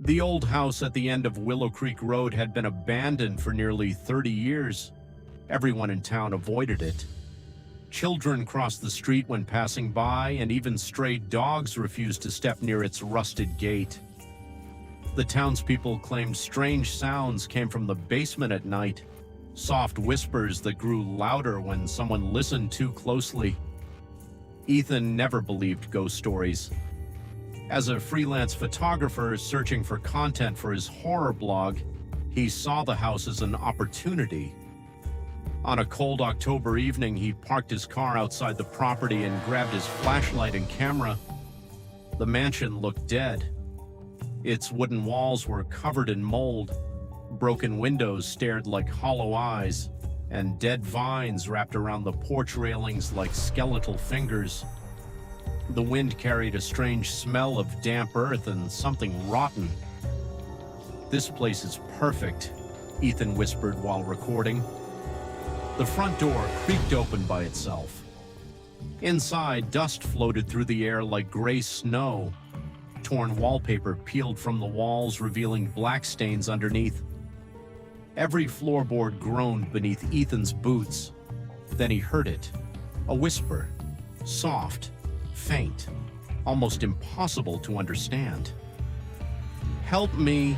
The old house at the end of Willow Creek Road had been abandoned for nearly 30 years. Everyone in town avoided it. Children crossed the street when passing by, and even stray dogs refused to step near its rusted gate. The townspeople claimed strange sounds came from the basement at night, soft whispers that grew louder when someone listened too closely. Ethan never believed ghost stories. As a freelance photographer searching for content for his horror blog, he saw the house as an opportunity. On a cold October evening, he parked his car outside the property and grabbed his flashlight and camera. The mansion looked dead. Its wooden walls were covered in mold, broken windows stared like hollow eyes, and dead vines wrapped around the porch railings like skeletal fingers. The wind carried a strange smell of damp earth and something rotten. "This place is perfect," Ethan whispered while recording. The front door creaked open by itself. Inside, dust floated through the air like gray snow. Torn wallpaper peeled from the walls, revealing black stains underneath. Every floorboard groaned beneath Ethan's boots. Then he heard it. A whisper. Soft, faint, almost impossible to understand. "Help me."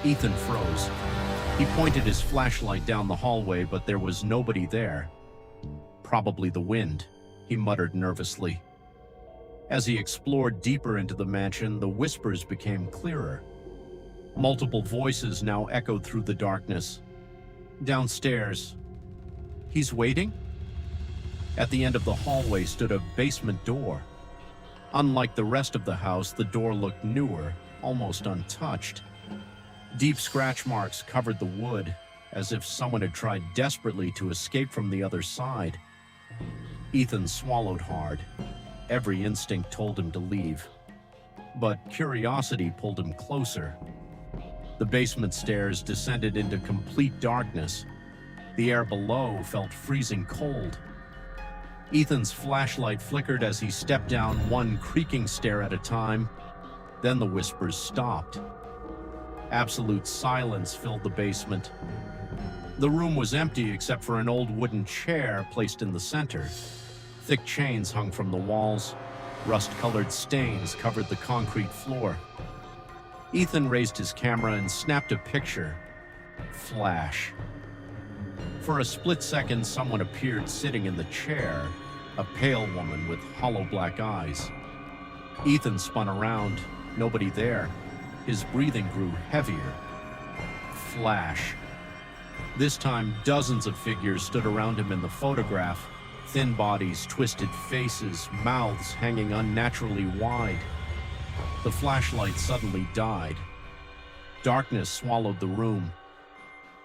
Ethan froze. He pointed his flashlight down the hallway, but there was nobody there. "Probably the wind," he muttered nervously. As he explored deeper into the mansion, the whispers became clearer. Multiple voices now echoed through the darkness. Downstairs. "He's waiting?" At the end of the hallway stood a basement door. Unlike the rest of the house, the door looked newer, almost untouched. Deep scratch marks covered the wood, as if someone had tried desperately to escape from the other side. Ethan swallowed hard. Every instinct told him to leave. But curiosity pulled him closer. The basement stairs descended into complete darkness. The air below felt freezing cold. Ethan's flashlight flickered as he stepped down one creaking stair at a time. Then the whispers stopped. Absolute silence filled the basement. The room was empty except for an old wooden chair placed in the center. Thick chains hung from the walls. Rust-colored stains covered the concrete floor. Ethan raised his camera and snapped a picture. Flash. For a split second, someone appeared sitting in the chair, a pale woman with hollow black eyes. Ethan spun around. Nobody there. His breathing grew heavier. Flash. This time, dozens of figures stood around him in the photograph. Thin bodies, twisted faces, mouths hanging unnaturally wide. The flashlight suddenly died. Darkness swallowed the room.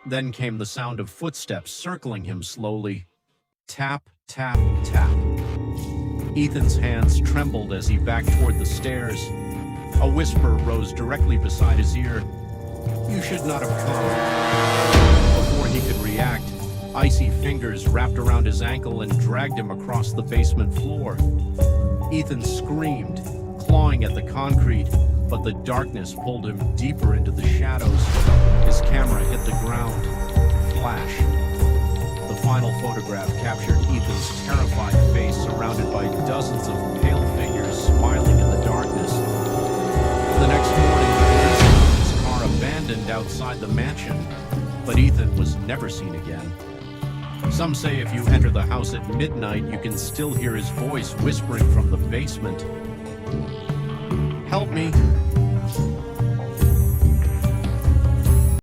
Then came the sound of footsteps circling him slowly. Tap, tap, tap. Ethan's hands trembled as he backed toward the stairs. A whisper rose directly beside his ear. "You should not have come." Before he could react, icy fingers wrapped around his ankle and dragged him across the basement floor. Ethan screamed, clawing at the concrete, but the darkness pulled him deeper into the shadows. His camera hit the ground. Flash. The final photograph captured Ethan's terrified face surrounded by dozens of pale figures smiling in the darkness. The next morning, police found his car abandoned outside the mansion, but Ethan was never seen again. Some say if you enter the house at midnight, you can still hear his voice whispering from the basement. "Help me."